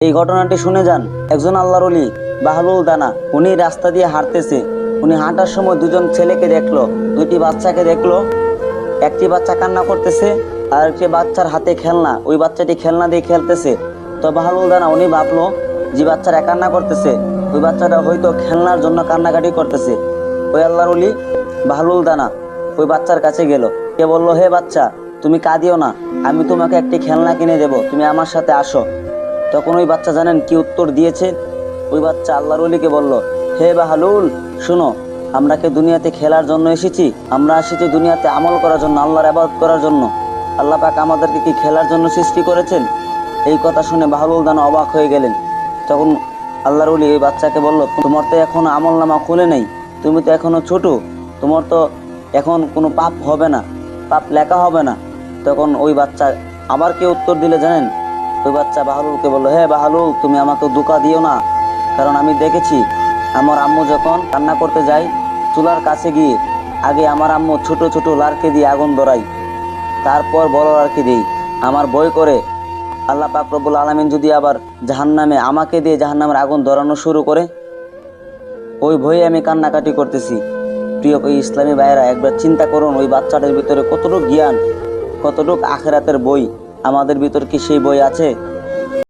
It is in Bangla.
এই ঘটনাটি শুনে যান। একজন আল্লাহর ওলি বাহলুল দানা, উনি রাস্তা দিয়ে হাঁটতেছে। উনি হাঁটার সময় দুজন ছেলেকে দেখলো, দুইটি বাচ্চাকে দেখলো। একটি বাচ্চা কান্না করতেছে, আর একটি বাচ্চার হাতে খেলনা, ওই বাচ্চাটি খেলনা দিয়ে খেলতেছে। তো বাহলুল দানা উনি ভাবলো যে বাচ্চারা কান্না করতেছে, ওই বাচ্চাটা হয়তো খেলনার জন্য কান্নাকাটি করতেছে। ওই আল্লাহর ওলি বাহলুল দানা ওই বাচ্চার কাছে গেল, কে বলল, হে বাচ্চা, তুমি কাঁদিও না, আমি তোমাকে একটি খেলনা কিনে দেব, তুমি আমার সাথে আসো। তখন ওই বাচ্চা জানেন কি উত্তর দিয়েছে? ওই বাচ্চা আল্লাহর ওলিকে বলল, হে বাহলুল, শুনো, আমরা কি দুনিয়াতে খেলার জন্য এসেছি? আমরা এসেছি দুনিয়াতে আমল করার জন্য, আল্লাহর ইবাদত করার জন্য। আল্লাহ পাক আমাদেরকে কি খেলার জন্য সৃষ্টি করেছেন? এই কথা শুনে বাহলুল দানা অবাক হয়ে গেলেন। তখন আল্লাহর ওলি ওই বাচ্চাকে বলল, তোমার তো এখনো আমল নামা খুলে নেই, তুমি তো এখনো ছোট, তোমার তো এখন কোনো পাপ হবে না, পাপ লেখা হবে না। তখন ওই বাচ্চা আবার কে উত্তর দিলে জানেন? ওই বাচ্চা বাহলুলকে বললো, হ্যাঁ বাহলুল, তুমি আমাকে ধোঁকা দিও না, কারণ আমি দেখেছি আমার আম্মু যখন রান্না করতে যায়, চুলার কাছে গিয়ে আগে আমার আম্মু ছোট ছোট লার্কি দিয়ে আগুন ধরাই, তারপর বড় লার্কি দিই। আমার ভয় করে আল্লাহ পাক রব্বুল আলামিন যদি আবার জাহান্নামে আমাকে দিয়ে জাহান্নামের আগুন ধরানো শুরু করে, ওই ভয়ে আমি কান্নাকাটি করতেছি। প্রিয় এই ইসলামী ভাইয়েরা, একবার চিন্তা করুন ওই বাচ্চাটার ভিতরে কতটুকু জ্ঞান, কতটুকু আখেরাতের বই। আমাদের ভিতর কি সেই বই আছে?